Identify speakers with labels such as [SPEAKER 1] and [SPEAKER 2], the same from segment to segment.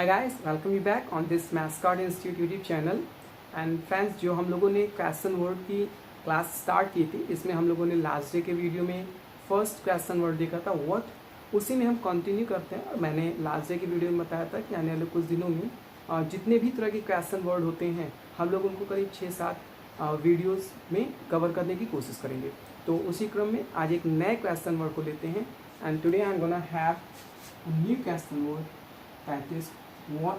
[SPEAKER 1] Hi guys, welcome you back on this maths institute YouTube channel. And friends, जो हम लोगों ने question word की क्लास स्टार्ट की थी, इसमें हम लोगों ने लास्ट डे के वीडियो में फर्स्ट क्वेश्चन वर्ड देखा था व्हाट, उसी में हम कंटिन्यू करते हैं। और मैंने लास्ट डे की वीडियो में बताया था कि आने वाले कुछ दिनों में जितने भी तरह के क्वेश्चन वर्ड होते हैं हम लोग उनको करीब 6-7 वीडियोस में कवर करने की कोशिश करेंगे। तो उसी क्रम में आज एक नए क्वेश्चन वर्ड को लेते हैं। And today I am gonna have a new question word, that is what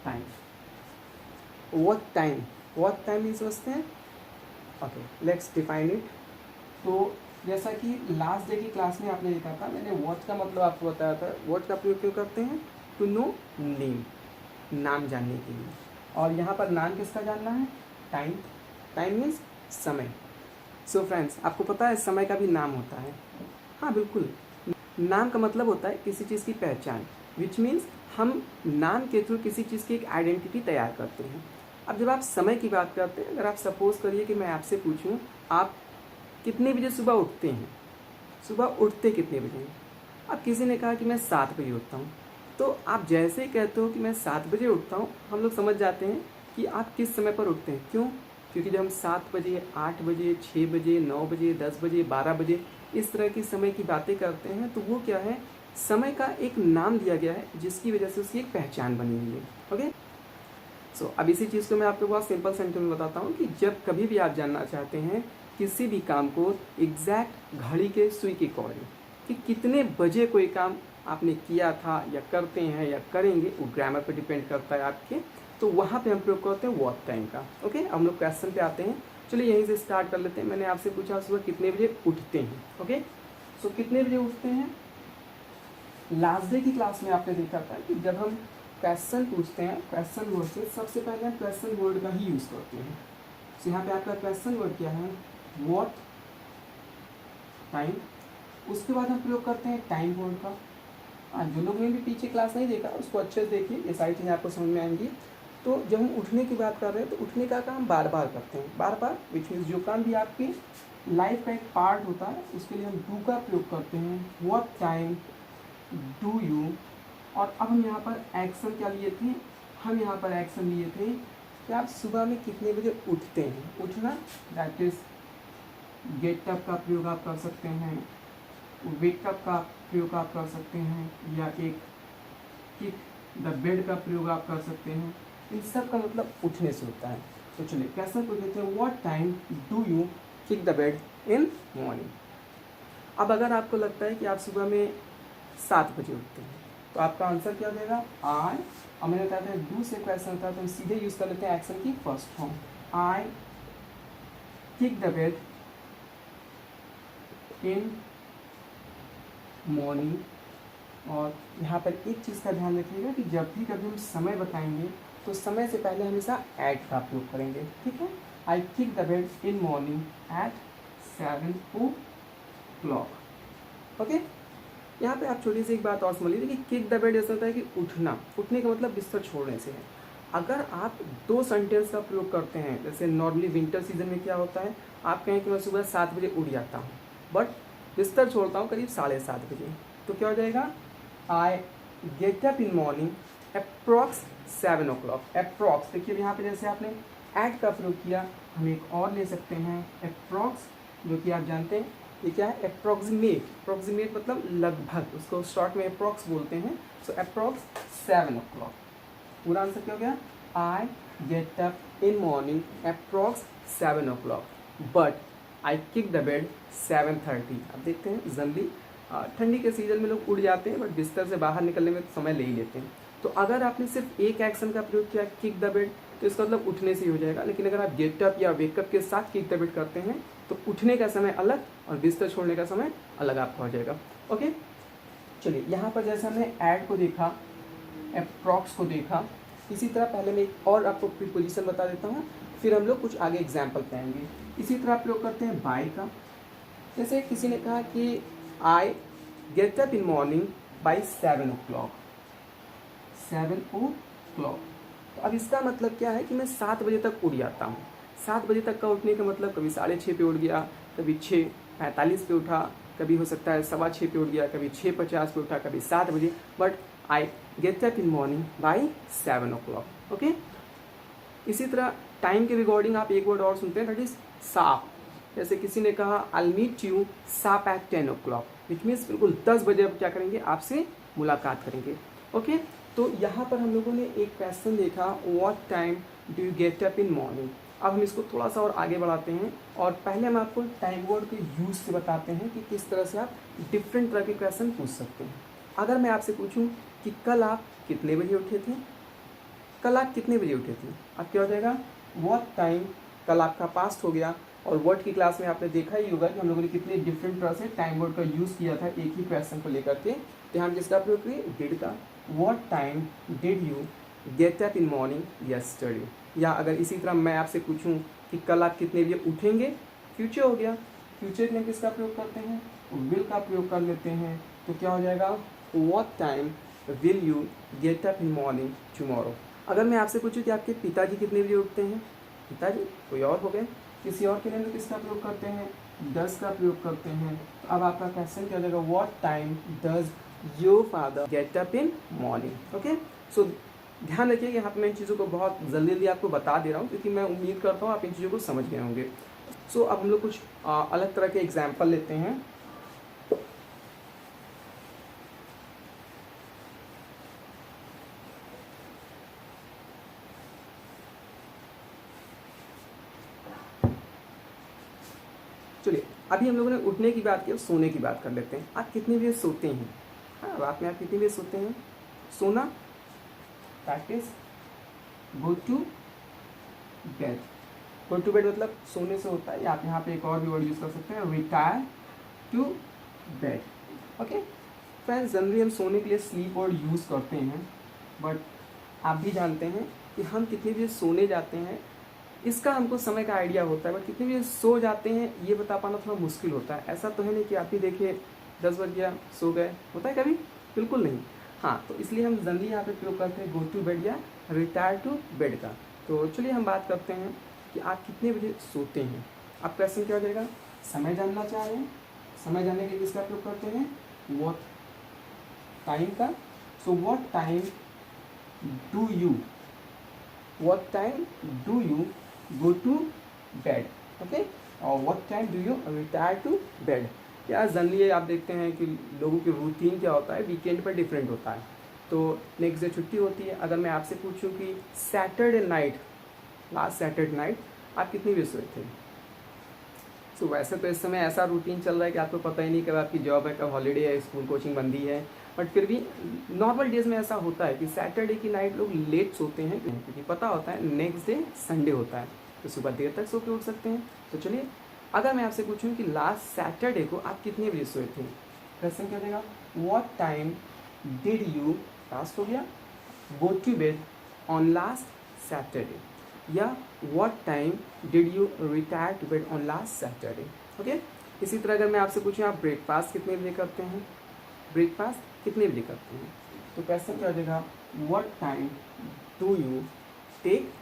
[SPEAKER 1] time. What time is समझते हैं? Okay, let's define it. तो जैसा कि लास्ट डे की क्लास में आपने देखा था, मैंने what का मतलब आपको बताया था। what का प्रयोग क्यों करते हैं? To know name, नाम जानने के लिए। और यहाँ पर नाम किसका जानना है? टाइम मीन्स समय। सो फ्रेंड्स, आपको पता है समय का भी नाम होता है? हाँ बिल्कुल, नाम का मतलब होता है किसी चीज़ की पहचान, विच मीन्स हम नाम के थ्रू किसी चीज़ की एक आइडेंटिटी तैयार करते हैं। अब जब आप समय की बात करते हैं, अगर आप सपोज करिए कि मैं आपसे पूछूं आप कितने बजे सुबह उठते हैं, सुबह उठते कितने बजे हैं? अब किसी ने कहा कि मैं 7 बजे उठता हूँ, तो आप जैसे ही कहते हो कि मैं 7 बजे उठता हूँ, हम लोग समझ जाते हैं कि आप किस समय पर उठते हैं। क्यों? क्योंकि जब हम 7 बजे, 8 बजे, 6 बजे, 9 बजे, 10 बजे, 12 बजे इस तरह की समय की बातें करते हैं, तो वो क्या है, समय का एक नाम दिया गया है जिसकी वजह से उसकी एक पहचान बनी हुई है। ओके, सो अब इसी चीज़ को मैं आपको बहुत सिंपल सेंटेंस में बताता हूँ कि जब कभी भी आप जानना चाहते हैं किसी भी काम को एग्जैक्ट घड़ी के सुई के अकॉर्डिंग कि कितने बजे कोई काम आपने किया था या करते हैं या करेंगे, वो ग्रामर पर डिपेंड करता है आपके, तो वहाँ पे हम प्रयोग करते हैं व्हाट टाइम का। ओके, हम लोग क्वेश्चन पे आते हैं। चलिए यहीं से स्टार्ट कर लेते हैं। मैंने आपसे पूछा सुबह कितने बजे उठते हैं। ओके, सो कितने बजे उठते हैं? लास्ट डे की क्लास में आपने देखा था कि जब हम क्वेश्चन पूछते हैं क्वेश्चन वर्ड से सबसे पहले हम क्वेश्चन वर्ड का ही यूज़ करते हैं। तो यहाँ पे आपका क्वेश्चन वर्ड क्या है? What time. उसके बाद हम प्रयोग करते हैं टाइम वर्ड का। हाँ, जो लोग ने भी पीछे क्लास नहीं देखा उसको अच्छे से देखिए, ये सारी चीज़ें आपको समझ में आएंगी। तो जब हम उठने की बात कर रहे हैं तो उठने का काम बार बार करते हैं, बार बार, विच मीन्स जो काम भी आपकी लाइफ का एक पार्ट होता है उसके लिए हम डू का प्रयोग करते हैं। What time do you. और अब हम यहाँ पर एक्शन क्या लिए थे? हम यहाँ पर एक्शन लिए थे कि आप सुबह में कितने बजे उठते हैं। उठना, दैट इज गेट अप का प्रयोग आप कर सकते हैं, वेकअप का प्रयोग आप कर सकते हैं, या एक किक द बेड का प्रयोग आप कर सकते हैं। इन सब का मतलब उठने से होता है। तो चलिए क्वेश्चन पूछ लेते हैं, what time do you kick the bed in morning. अब अगर आपको लगता है कि आप सुबह में 7 बजे उठते हैं, तो आपका आंसर क्या हो जाएगा? आई। और मैंने बताया था डू से क्वेश्चन होता है तो हम सीधे यूज कर लेते हैं एक्शन की first form. I kick the bed in morning. और यहाँ पर एक चीज़ का ध्यान रखिएगा कि जब भी कभी हम समय बताएंगे तो समय से पहले हमेशा एट का प्रयोग करेंगे। ठीक है, I kick the bed in morning at 7 o'clock। Okay, यहाँ पे आप छोटी सी एक बात और समझ लीजिए कि किक द बेड ऐसा होता है कि उठना, उठने का मतलब बिस्तर छोड़ने से है। अगर आप 2 सेंटेंस का प्रयोग करते हैं, जैसे नॉर्मली विंटर सीजन में क्या होता है, आप कहें कि मैं सुबह 7 बजे उठ जाता हूँ बट बिस्तर छोड़ता हूँ करीब 7:30 बजे, तो क्या हो जाएगा? आई get up in morning approx 7 o'clock। Approx, देखिए यहाँ पे जैसे आपने एट का प्रयोग किया, हम एक और ले सकते हैं अप्रॉक्स, जो कि आप जानते हैं ये क्या है? अप्रॉक्सीमेट। अप्रॉक्सीमेट मतलब लगभग, उसको शॉर्ट में अप्रॉक्स बोलते हैं। सो अप्रॉक्स 7 o'clock। पूरा आंसर क्या हो गया? आई get up in morning approx 7 o'clock but I kick the bed 7:30। अब देखते हैं जनरली ठंडी के सीजन में लोग उड़ जाते हैं बट बिस्तर से बाहर निकलने में समय ले ही लेते हैं। तो अगर आपने सिर्फ एक एक्शन का प्रयोग किया किक द बेड, तो इसका मतलब उठने से ही हो जाएगा। लेकिन अगर आप गेट अप या वेकअप के साथ किक द बेड करते हैं तो उठने का समय अलग और बिस्तर छोड़ने का समय अलग आपका हो जाएगा। ओके, चलिए यहाँ पर जैसे हमने ऐड को देखा, अप्रॉक्स को देखा, इसी तरह पहले मैं एक और आपको प्रीपोजिशन बता देता हूँ, फिर हम लोग कुछ आगे एग्जाम्पल पाएंगे। इसी तरह प्रयोग करते हैं बाय का। जैसे किसी ने कहा कि I get up in morning by 7 o'clock। 7 o'clock, तो अब इसका मतलब क्या है कि मैं 7 बजे तक उठ जाता हूँ। 7 बजे तक का उठने का मतलब कभी 6:30 पे उठ गया, कभी 6:45 पे उठा, कभी हो सकता है 6:15 पे उठ गया, कभी 6:50 पे उठा, कभी 7 बजे, but I get up in morning by 7 o'clock. Okay, इसी तरह टाइम के रिगार्डिंग आप एक वर्ड और सुनते हैं, दैट इज साप. जैसे किसी ने कहा I meet you sharp at 10 o'clock, which means बिल्कुल 10 बजे अब क्या करेंगे, आपसे मुलाकात करेंगे. ओके, तो यहाँ पर हम लोगों ने एक क्वेश्चन देखा, what time do you get up in morning. अब हम इसको थोड़ा सा और आगे बढ़ाते हैं और पहले हम आपको टाइम वर्ड के यूज से बताते हैं कि किस तरह से आप डिफरेंट तरह के क्वेश्चन पूछ सकते हैं. अगर मैं आपसे पूछूं कि कल आप कितने बजे उठे थे, कल आप कितने बजे उठे थे, अब क्या हो जाएगा, व्हाट टाइम. कल आपका पास्ट हो गया. और वर्ड की क्लास में आपने देखा ही होगा कि हम लोगों ने कितने डिफरेंट तरह से टाइम वर्ड का यूज़ किया था एक ही क्वेश्चन को लेकर के. तो हम जिसका प्रयोग करिए डिड का, what time did you get up in morning yesterday. या अगर इसी तरह मैं आपसे पूछूं कि कल आप कितने बजे उठेंगे, फ्यूचर हो गया. फ्यूचर के लिए किसका प्रयोग करते हैं, विल का प्रयोग कर लेते हैं. तो क्या हो जाएगा, what time will you get up in morning tomorrow. अगर मैं आपसे पूछूं कि आपके पिताजी कितने बजे उठते हैं, पिताजी कोई और हो गए, किसी और के लिए किसका प्रयोग करते हैं, डज का प्रयोग करते हैं. तो अब आपका क्वेश्चन क्या हो जाएगा, what time does your father get up in morning. Okay, so ध्यान रखिए यहाँ पे मैं इन चीज़ों को बहुत जल्दी आपको बता दे रहा हूँ क्योंकि मैं उम्मीद करता हूँ आप इन चीज़ों को समझ गए होंगे. सो अब हम लोग कुछ अलग तरह के एग्जाम्पल लेते हैं. चलिए अभी हम लोगों ने उठने की बात की, सोने की बात कर लेते हैं. आप कितने बजे सोते हैं, हाँ रात में आप कितने बजे सोते हैं. सोना, practice, go to bed. Go to bed मतलब सोने से होता है, या आप यहाँ पे एक और भी वर्ड यूज़ कर सकते हैं, retire to bed. Okay friends, generally हम सोने के लिए स्लीप वर्ड यूज़ करते हैं, बट आप भी जानते हैं कि हम कितने बजे सोने जाते हैं इसका हमको समय का आइडिया होता है, बट कितने बजे सो जाते हैं ये बता पाना थोड़ा मुश्किल होता है. ऐसा तो है नहीं कि आप ही देखिए 10 बज गया सो गए, होता है कभी, बिल्कुल नहीं. हाँ, तो इसलिए हम जनरली यहाँ पे प्रयोग करते हैं गो टू बेड या रिटायर टू बेड का. तो चलिए हम बात करते हैं कि आप कितने बजे सोते हैं. अब क्वेश्चन क्या हो जाएगा, समय जानना चाह रहे हैं, समय जानने के लिए किसका प्रयोग करते हैं, व्हाट टाइम का. So what time do you, what time do you go to bed. Okay, और what time do you retire to bed. या जनरली आप देखते हैं कि लोगों की रूटीन क्या होता है, वीकेंड पर डिफरेंट होता है. तो नेक्स्ट डे छुट्टी होती है. अगर मैं आपसे पूछूं कि Saturday night, last Saturday night आप कितनी बजे सोए थे. सो वैसे तो इस समय ऐसा रूटीन चल रहा है कि आपको पता ही नहीं कब आपकी जॉब है, कब हॉलीडे है, स्कूल कोचिंग बंदी है. बट फिर भी नॉर्मल डेज में ऐसा होता है कि सैटरडे की नाइट लोग लेट सोते हैं क्योंकि पता होता है नेक्स्ट डे संडे होता है, तो सुबह देर तक सो के उठ सकते हैं. तो चलिए अगर मैं आपसे पूछूं कि लास्ट सैटरडे को आप कितने बजे सोए थे, क्वेश्चन क्या देगा, what time did you, last हो गया, go to bed on last Saturday, या what time did you retire to bed on last Saturday. Okay, इसी तरह अगर मैं आपसे पूछूं आप ब्रेकफास्ट कितने बजे करते हैं, ब्रेकफास्ट कितने बजे करते हैं, तो क्वेश्चन क्या हो जाएगा, what time do you take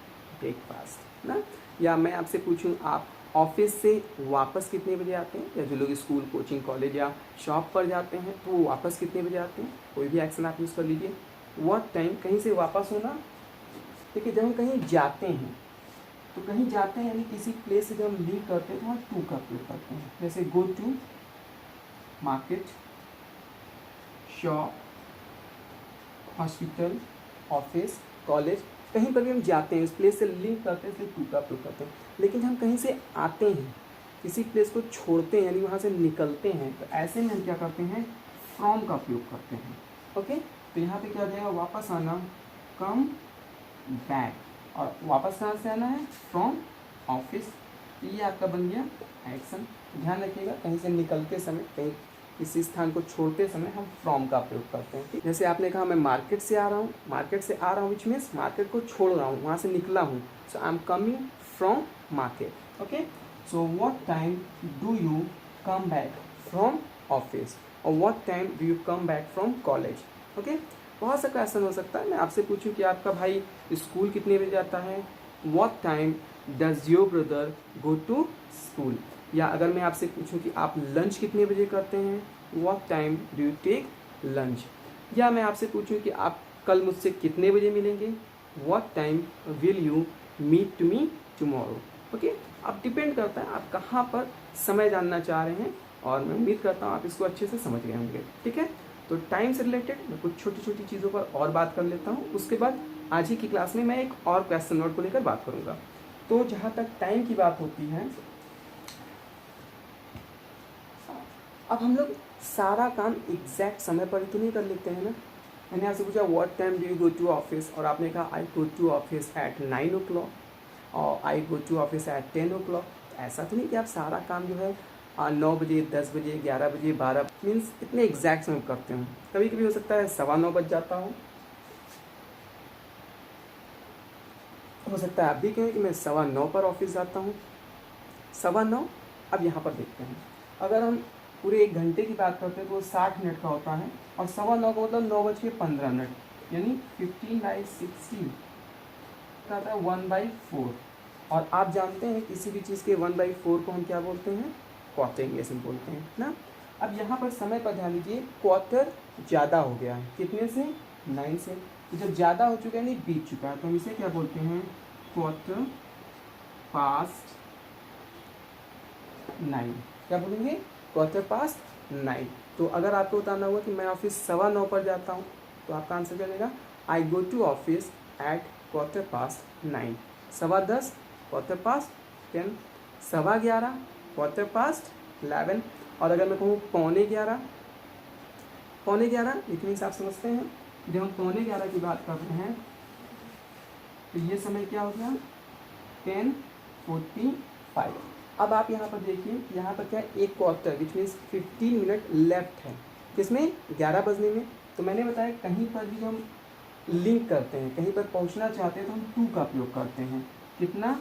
[SPEAKER 1] breakfast ना. या मैं आपसे पूछूं आप ऑफिस से वापस कितने बजे आते हैं, या जो लोग स्कूल कोचिंग कॉलेज या शॉप पर जाते हैं तो वो वापस कितने बजे आते हैं, कोई भी एक्शन आप यूज़ कर लीजिए. व्हाट टाइम, कहीं से वापस होना. देखिए जब हम कहीं जाते हैं तो कहीं जाते हैं यानी किसी प्लेस से जब हम लीव करते हैं तो वहाँ टू का प्रयोग करते हैं. जैसे go to market, shop, hospital, office, college, कहीं पर भी हम जाते हैं उस प्लेस से लीव करते हैं इसलिए टू का प्रयोग करते हैं. लेकिन हम कहीं से आते हैं, किसी प्लेस को छोड़ते हैं यानी वहाँ से निकलते हैं, तो ऐसे में हम क्या करते हैं, फ्रॉम का प्रयोग करते हैं. ओके, तो यहाँ पे क्या हो जाएगा, वापस आना, कम बैक. और वापस कहाँ से आना है, फ्रॉम ऑफिस. ये आपका बन गया एक्शन. ध्यान रखिएगा कहीं से निकलते समय, कहीं किसी स्थान को छोड़ते समय हम फ्रॉम का प्रयोग करते हैं. जैसे आपने कहा मैं मार्केट से आ रहा हूँ, मार्केट से आ रहा हूँ विच मीन्स मार्केट को छोड़ रहा हूँ, वहाँ से निकला हूँ. So I am coming from market. Okay, so what time do you come back from office, और what time do you come back from college. Okay, बहुत सा क्वेश्चन हो सकता है. मैं आपसे पूछूं कि आपका भाई स्कूल कितने बजे जाता है, what time does your brother go to school. या अगर मैं आपसे पूछूं कि आप लंच कितने बजे करते हैं, what time do you take lunch. या मैं आपसे पूछूं कि आप कल मुझसे कितने बजे मिलेंगे, what time will you meet to me tomorrow. Okay, अब डिपेंड करता है आप कहाँ पर समय जानना चाह रहे हैं, और मैं उम्मीद करता हूँ आप इसको अच्छे से समझ गए होंगे। ठीक है, तो टाइम से रिलेटेड मैं कुछ छोटी छोटी चीज़ों पर और बात कर लेता हूँ, उसके बाद आज ही की क्लास में मैं एक और क्वेश्चन वर्ड को लेकर बात करूँगा। तो जहाँ तक टाइम की बात होती है, अब हम लोग सारा काम एग्जैक्ट समय पर ही तो नहीं कर लेते हैं ना। मैंने आपसे पूछा what time do you go to office, और आपने कहा I go to office at 9 o'clock, और I go to office at 10 o'clock। ऐसा तो नहीं कि आप सारा काम जो है 9 बजे, 10 बजे, 11 बजे, 12 मीन्स इतने एग्जैक्ट समय करते हो। कभी कभी हो सकता है 9:15 बज जाता हो सकता है आप भी कहें कि मैं 9:15 पर ऑफिस जाता हूँ। 9:15, अब यहाँ पर देखते हैं, अगर हम पूरे 1 घंटे की बात करते हैं तो वो 60 मिनट का होता है, और 9:15 का मतलब 9:15, यानी 15/16 आता है 1/4। और आप जानते हैं किसी भी चीज़ के 1/4 को हम क्या बोलते हैं, क्वार्टर इंग्लिश में बोलते हैं ना। अब यहाँ पर समय पर ध्यान दीजिए, क्वार्टर ज़्यादा हो गया है, कितने से, 9 से। तो जब ज़्यादा हो चुका है नहीं बीत चुका है, तो हम इसे क्या बोलते हैं, क्वार्टर पास्ट 9। क्या बोलेंगे, क्वार्टर पास्ट 9। तो अगर आपको बताना होगा कि मैं ऑफिस 9:15 पर जाता हूँ, तो आपका आंसर क्या रहेगा, I go to office at quarter past 9। 10:15 quarter past 10, 11:15 quarter past 11। और अगर मैं कहूँ 11:15, 11:15 इट मीन्स आप समझते हैं जब हम 11:15 की बात कर रहे हैं तो ये समय क्या हो गया, 10:45। अब आप यहाँ पर देखिए, यहाँ पर क्या है, एक quarter which means 15 minute left है, किसमें, 11 बजने में। तो मैंने बताया कहीं पर भी हम लिंक करते हैं, कहीं पर पहुँचना चाहते हैं तो हम टू का प्रयोग करते हैं। कितना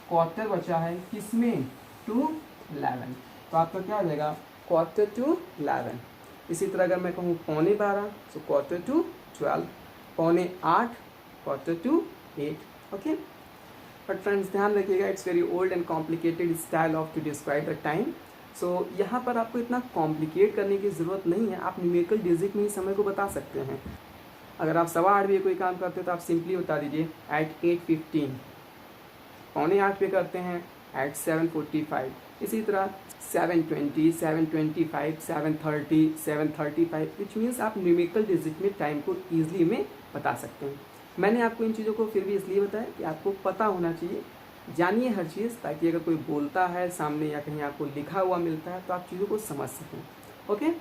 [SPEAKER 1] क्वार्टर बचा है, किसमें, टू 11। तो आपका क्या हो जाएगा, क्वार्टर टू 11। इसी तरह अगर मैं कहूँ 9:15 तो quarter to 12, 7:45 quarter to 8। Okay, but friends ध्यान रखिएगा, it's very old and complicated style of to describe the time. So यहाँ पर आपको इतना कॉम्प्लिकेट करने की ज़रूरत नहीं है, आप न्यूमेरिकल डिजिट में ही समय को बता सकते हैं। अगर आप 8:15 बजे कोई काम करते हैं तो आप सिंपली बता दीजिए एट 8:15, 7:45 पे करते हैं एट 7:45, इसी तरह 7:20, 7:25, 7:30, 7:35, विच मीन्स आप न्यूमेरिकल डिजिट में टाइम को ईजिली में बता सकते हैं। मैंने आपको इन चीज़ों को फिर भी इसलिए बताया कि आपको पता होना चाहिए, जानिए हर चीज़, ताकि अगर कोई बोलता है सामने या कहीं आपको लिखा हुआ मिलता है तो आप चीज़ों को समझ सकें। ओके,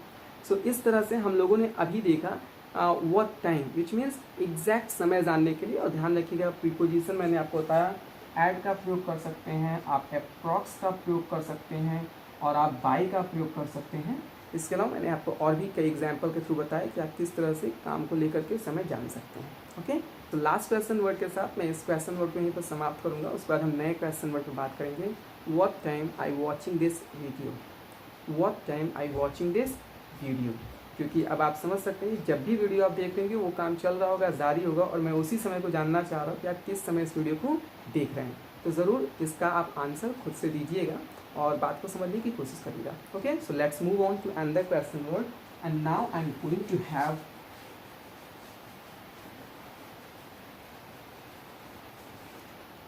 [SPEAKER 1] सो इस तरह से हम लोगों ने अभी देखा what time which means exact समय जानने के लिए। और ध्यान रखिएगा प्रीपोजिशन मैंने आपको बताया, ऐड का प्रयोग कर सकते हैं, आप अप्रॉक्स का प्रयोग कर सकते हैं, और आप बाय का प्रयोग कर सकते हैं। इसके अलावा मैंने आपको और भी कई एग्जाम्पल के थ्रू बताया कि आप किस तरह से काम को लेकर के समय जान सकते हैं। ओके, तो लास्ट क्वेश्चन वर्ड के साथ मैं इस क्वेश्चन वर्ड को यहीं पर समाप्त करूंगा, उसके बाद हम नए क्वेश्चन वर्ड पर बात करेंगे। What time I watching this video, what time I watching this video, क्योंकि अब आप समझ सकते हैं जब भी वीडियो आप देख रहे हैं वो काम चल रहा होगा, जारी होगा, और मैं उसी समय को जानना चाह रहा हूँ कि आप किस समय इस वीडियो को देख रहे हैं। तो ज़रूर इसका आप आंसर खुद से दीजिएगा और बात को समझने की कोशिश करिएगा। Okay, so let's move on to another question word, and now I am going to have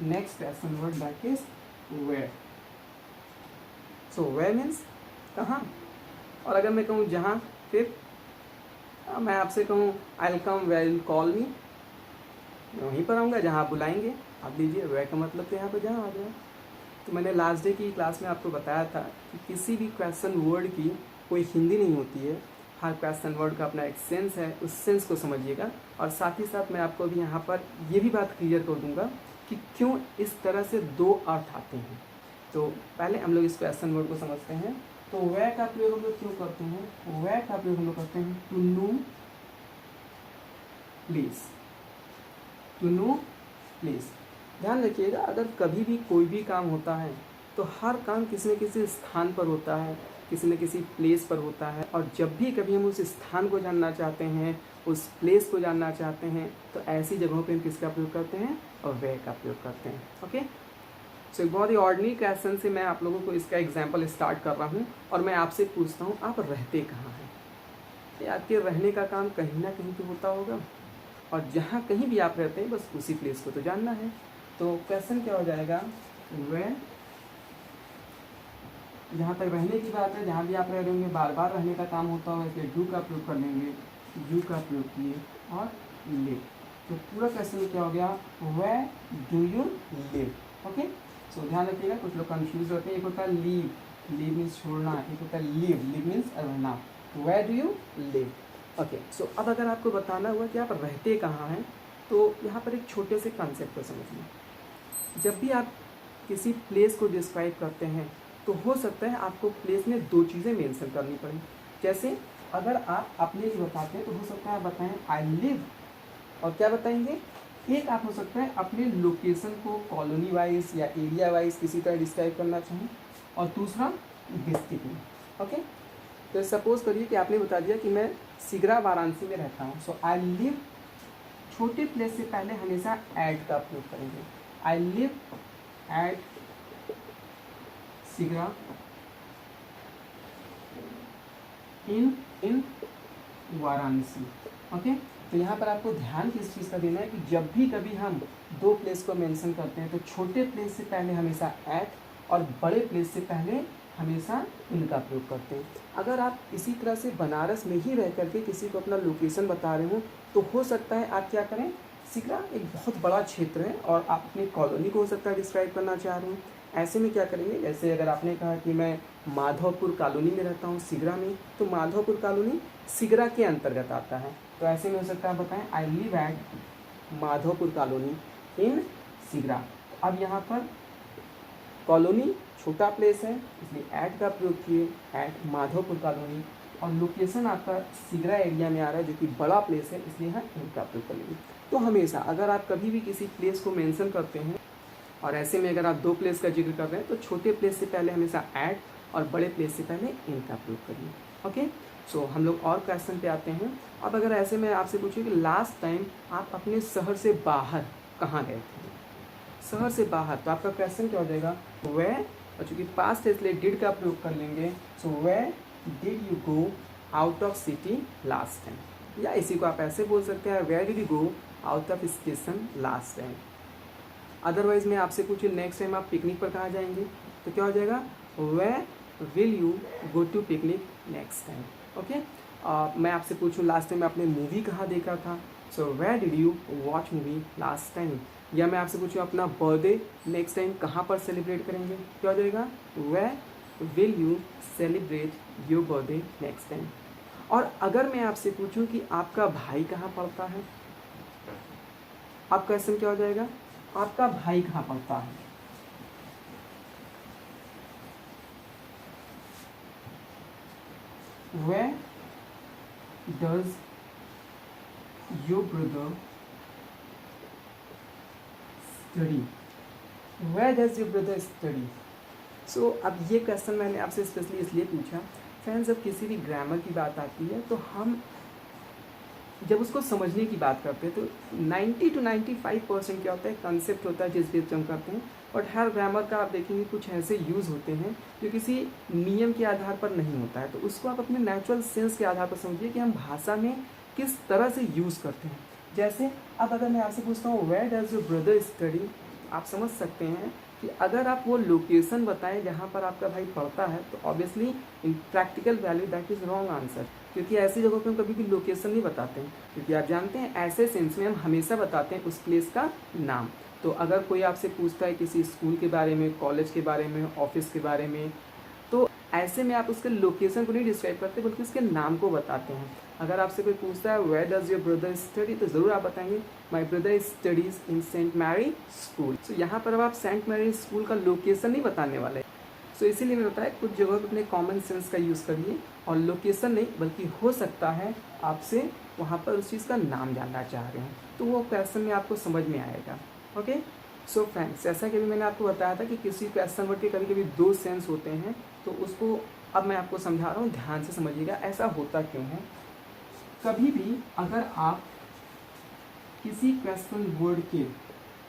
[SPEAKER 1] next question word, that is where. So where means कहाँ, और अगर मैं कहूँ जहाँ, फिर मैं आपसे कहूँ I will come where you call me, मैं वहीं पर आऊँगा जहाँ आप बुलाएंगे। आप लीजिए वेयर का मतलब तो यहाँ पर जहाँ आ गया। तो मैंने लास्ट डे की क्लास में आपको बताया था कि किसी भी क्वेश्चन वर्ड की कोई हिंदी नहीं होती है, हर क्वेश्चन वर्ड का अपना एक सेंस है, उस सेंस को समझिएगा। और साथ ही साथ मैं आपको अभी यहाँ पर ये भी बात क्लियर कर दूँगा कि क्यों इस तरह से दो अर्थ आते हैं। तो पहले हम लोग इस क्वेश्चन वर्ड को समझते हैं। तो वेयर का प्रयोग हम लोग क्यों करते हैं, वेयर का प्रयोग हम लोग करते हैं to no place, to no place. ध्यान रखिएगा, अगर कभी भी कोई भी काम होता है तो हर काम किसी न किसी स्थान पर होता है, किसी न किसी प्लेस पर होता है, और जब भी कभी हम उस स्थान को जानना चाहते हैं, उस प्लेस को जानना चाहते हैं, तो ऐसी जगहों पे हम किसका प्रयोग करते हैं, और वेयर का प्रयोग करते हैं। ओके, सो एक बहुत ही ऑर्डिनरी क्वेश्चन से मैं आप लोगों को इसका एग्जाम्पल स्टार्ट कर रहा हूँ, और मैं आपसे पूछता हूँ आप रहते कहाँ हैं। ये आपके रहने का काम कहीं ना कहीं तो होता होगा, और जहाँ कहीं भी आप रहते हैं बस उसी प्लेस को तो जानना है। तो क्वेश्चन क्या हो जाएगा, वेयर, जहाँ तक रहने की बात है, जहाँ भी आप रह रहे होंगे बार बार रहने का काम होता होगा, इसलिए डू का प्रयोग कर लेंगे, यू का प्रयोग किए और लिव। तो पूरा क्वेश्चन में क्या हो गया, where do you live. Okay, so ध्यान रखिएगा, कुछ लोग कंफ्यूज होते हैं। एक होता है लीव, लीव मीन्स छोड़ना, एक होता है लिव, लिव मीन्स रहना। Where do you live. Okay, so अब अगर आपको बताना हुआ कि आप रहते कहाँ हैं, तो यहाँ पर एक छोटे से कॉन्सेप्ट को समझिए। जब भी आप किसी प्लेस को डिस्क्राइब करते हैं तो हो सकता है आपको प्लेस में दो चीज़ें मेंशन करनी पड़े। जैसे अगर आप अपने लिए बताते हैं तो हो सकता है आप बताएं आई लिव, और क्या बताएंगे, एक आप हो सकता है अपने लोकेशन को कॉलोनी वाइज या एरिया वाइज किसी तरह डिस्क्राइब करना चाहें, और दूसरा डिस्ट्रिक्ट में। ओके, तो सपोज करिए कि आपने बता दिया कि मैं सिगरा वाराणसी में रहता हूँ। सो आई लिव, छोटे प्लेस से पहले हमेशा ऐड का प्रयोग करेंगे। आई लिव एट सिगरा इन वाराणसी। ओके, तो यहाँ पर आपको ध्यान किस चीज़ का देना है कि जब भी कभी हम दो प्लेस को मेंशन करते हैं तो छोटे प्लेस से पहले हमेशा एट और बड़े प्लेस से पहले हमेशा इनका प्रयोग करते हैं। अगर आप इसी तरह से बनारस में ही रह करके किसी को अपना लोकेशन बता रहे हो तो हो सकता है आप क्या करें, सिगरा एक बहुत बड़ा क्षेत्र है और आप अपनी कॉलोनी को हो सकता है डिस्क्राइब करना चाह रहे हो। ऐसे में क्या करेंगे, जैसे अगर आपने कहा कि मैं माधवपुर कॉलोनी में रहता हूँ सिगरा में, तो माधवपुर कॉलोनी सिगरा के अंतर्गत आता है। तो ऐसे में हो सकता है बताएं I live at Madhavpur colony in Sigra. अब यहाँ पर कॉलोनी छोटा प्लेस है इसलिए ऐट का प्रयोग किए, ऐट माधवपुर कॉलोनी, और लोकेशन आपका सिगरा एरिया में आ रहा है जो कि बड़ा प्लेस है इसलिए यहाँ इनका प्रयोग कर लेंगे। तो हमेशा अगर आप कभी भी किसी प्लेस को मेंशन करते हैं और ऐसे में अगर आप दो प्लेस का जिक्र कर रहे हैं तो छोटे प्लेस से पहले हमेशा ऐट और बड़े प्लेस से पहले इनका प्रयोग करिए। ओके, सो हम लोग और क्वेश्चन पे आते हैं। अब अगर ऐसे में आपसे पूछिए कि लास्ट टाइम आप अपने शहर से बाहर कहाँ गए थे, शहर से बाहर, तो आपका क्वेश्चन क्या हो जाएगा, वेयर, और चूँकि पास्ट है इसलिए डिड का प्रयोग कर लेंगे। So where did you go out of city last time, या इसी को आप ऐसे बोल सकते हैं where did you go out of station last time. Otherwise मैं आपसे पूछूँ नेक्स्ट टाइम आप पिकनिक पर कहाँ जाएंगे, तो क्या हो जाएगा, where will you go to picnic next time. Okay, मैं आपसे पूछूँ लास्ट टाइम आपने मूवी कहाँ देखा था, so where did you watch movie last time. या मैं आपसे पूछूँ अपना बर्थडे नेक्स्ट टाइम कहाँ पर सेलिब्रेट करेंगे, क्या हो जाएगा, where will you celebrate your birthday next time. और अगर मैं आपसे पूछूँ कि आपका भाई कहाँ पढ़ता है, आप क्वेश्चन क्या हो जाएगा, आपका भाई कहाँ पढ़ता है। Where does your brother study? Where does your brother study? So अब ये क्वेश्चन मैंने आपसे स्पेशली इसलिए पूछा फ्रेंड्स, जब किसी भी ग्रामर की बात आती है तो हम जब उसको समझने की बात करते हैं तो 90 to 95% क्या होता है, कंसेप्ट होता है जिस बेस हम करते हैं, और हर ग्रामर का आप देखेंगे कुछ ऐसे यूज़ होते हैं जो किसी नियम के आधार पर नहीं होता है, तो उसको आप अपने नेचुरल सेंस के आधार पर समझिए कि हम भाषा में किस तरह से यूज़ करते हैं। जैसे अब अगर मैं आपसे पूछता हूँ where does your brother study, आप समझ सकते हैं कि अगर आप वो लोकेशन बताएं जहाँ पर आपका भाई पढ़ता है तो obviously in practical value that is wrong answer, क्योंकि ऐसी जगहों पे हम कभी भी लोकेशन नहीं बताते हैं, क्योंकि आप जानते हैं ऐसे सेंस में हम हमेशा बताते हैं उस प्लेस का नाम। तो अगर कोई आपसे पूछता है किसी स्कूल के बारे में, कॉलेज के बारे में, ऑफिस के बारे में, तो ऐसे में आप उसके लोकेशन को नहीं डिस्क्राइब करते बल्कि उसके नाम को बताते हैं। अगर आपसे कोई पूछता है where does your brother study, तो ज़रूर आप बताएंगे my brother studies in saint Mary school. So यहाँ पर अब आप सेंट मैरी स्कूल का लोकेशन नहीं बताने वाले। सो इसीलिए मैं बताया कुछ जगहों पर अपने कॉमन सेंस का यूज़ करिए, और लोकेशन नहीं बल्कि हो सकता है आपसे वहाँ पर उस चीज़ का नाम जानना चाह रहे हैं, तो वो क्वेश्चन में आपको समझ में आएगा। ओके, सो फ्रेंड्स, जैसा कि अभी मैंने आपको बताया था कि किसी क्वेश्चन वर्ड के कभी कभी दो सेंस होते हैं, तो उसको अब मैं आपको समझा रहा हूँ, ध्यान से समझिएगा ऐसा होता क्यों है। कभी भी अगर आप किसी क्वेश्चन वर्ड के,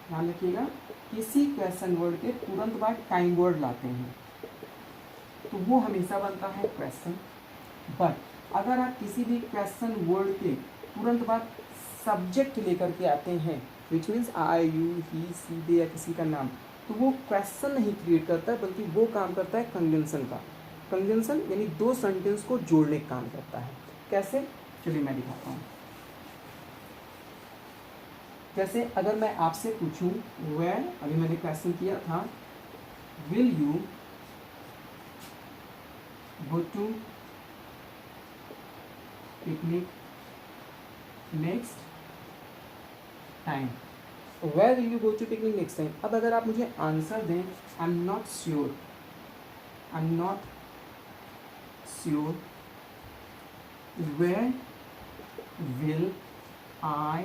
[SPEAKER 1] ध्यान रखिएगा, किसी क्वेश्चन वर्ड के तुरंत बाद टाइम वर्ड लाते हैं तो वो हमेशा बनता है क्वेश्चन। बट अगर आप किसी भी क्वेश्चन वर्ड के तुरंत बाद सब्जेक्ट लेकर के आते हैं, विच मीन्स आई यू ही सी दे या किसी का नाम, तो वो क्वेश्चन नहीं क्रिएट करता है, बल्कि वो काम करता है कंजंक्शन का। कंजंक्शन यानी दो सेंटेंस को जोड़ने का काम करता है। कैसे, चलिए मैं दिखाता हूँ। जैसे अगर मैं आपसे पूछूं वेयर, अभी मैंने क्वेश्चन किया था, will you go to picnic next time, where will you go to picnic next time. अब अगर आप मुझे आंसर दें, I am not sure, I am not sure where will I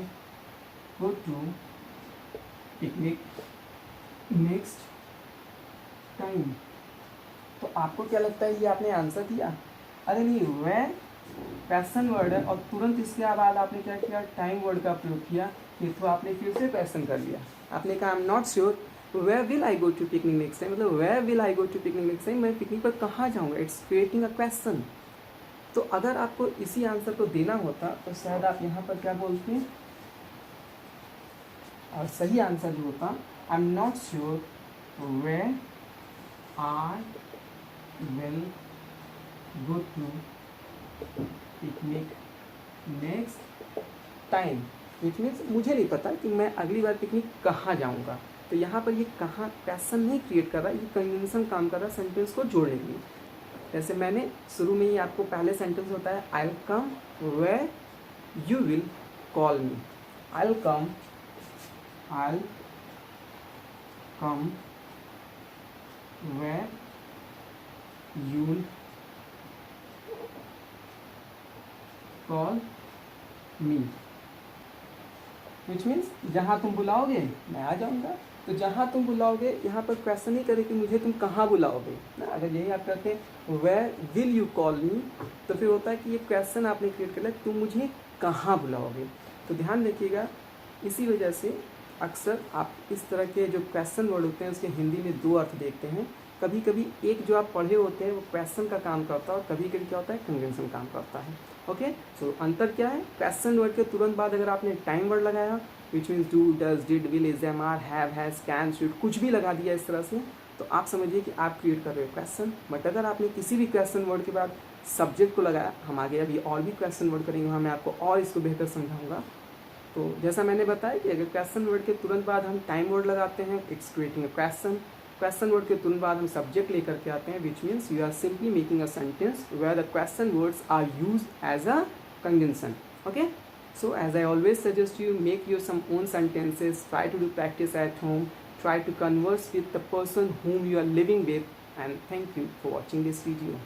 [SPEAKER 1] go to picnic next time, तो आपको क्या लगता है ये आपने आंसर दिया? अरे नहीं, वेयर क्वेश्चन वर्ड है और तुरंत इसके बाद आपने क्या किया, टाइम वर्ड का प्रयोग किया, ये तो आपने फिर से क्वेश्चन कर लिया। आपने कहा I am not sure where will I go to picnic next time, मतलब where will I go to picnic next time, मैं पिकनिक पर कहाँ जाऊँगा, इट्स क्रिएटिंग अ क्वेश्चन। तो अगर आपको इसी आंसर को देना होता तो शायद आप यहाँ पर क्या बोलते हैं, और सही आंसर जो होता, I am not sure where I will go to picnic next time, which means मुझे नहीं पता कि मैं अगली बार पिकनिक कहाँ जाऊँगा। तो यहाँ पर ये कहाँ क्वेश्चन नहीं क्रिएट कर रहा, ये कंजंक्शन काम कर रहा है सेंटेंस को जोड़ने के लिए। जैसे मैंने शुरू में ही आपको पहले सेंटेंस होता है I will come where you will call me, I will come where you will call me, which means जहाँ तुम बुलाओगे मैं आ जाऊँगा। तो जहाँ तुम बुलाओगे यहाँ पर क्वेश्चन नहीं करे कि मुझे तुम कहाँ बुलाओगे ना। अगर यही आप कहते हैं where will you call me, तो फिर होता है कि ये क्वेश्चन आपने क्रिएट कर लिया, तुम मुझे कहाँ बुलाओगे। तो ध्यान रखिएगा, इसी वजह से अक्सर आप इस तरह के जो क्वेश्चन वर्ड होते हैं उसके हिंदी में दो अर्थ देखते हैं। कभी कभी एक जो आप पढ़े होते हैं वो क्वेश्चन का काम करता है और कभी कभी क्या होता है कंजंक्शन काम करता है। ओके, सो अंतर क्या है, क्वेश्चन वर्ड के तुरंत बाद अगर आपने टाइम वर्ड लगाया which means do does did will is am are have has can should कुछ भी लगा दिया इस तरह से, तो आप समझिए कि आप क्रिएट कर रहे हो क्वेश्चन। बट अगर आपने किसी भी क्वेश्चन वर्ड के बाद सब्जेक्ट को लगाया, हम आगे अभी और भी क्वेश्चन वर्ड करेंगे, वहाँ मैं आपको और इसको बेहतर समझाऊंगा। तो जैसा मैंने बताया कि अगर क्वेश्चन वर्ड के तुरंत बाद हम टाइम वर्ड लगाते हैं, it's creating a question. Question word के तुरंत बाद हम सब्जेक्ट लेकर के आते हैं, which means you are simply making a sentence where the question words are used as a conjunction. Okay, so as I always suggest you, make your some own sentences, try to do practice at home, try to converse with the person whom you are living with, and thank you for watching this video.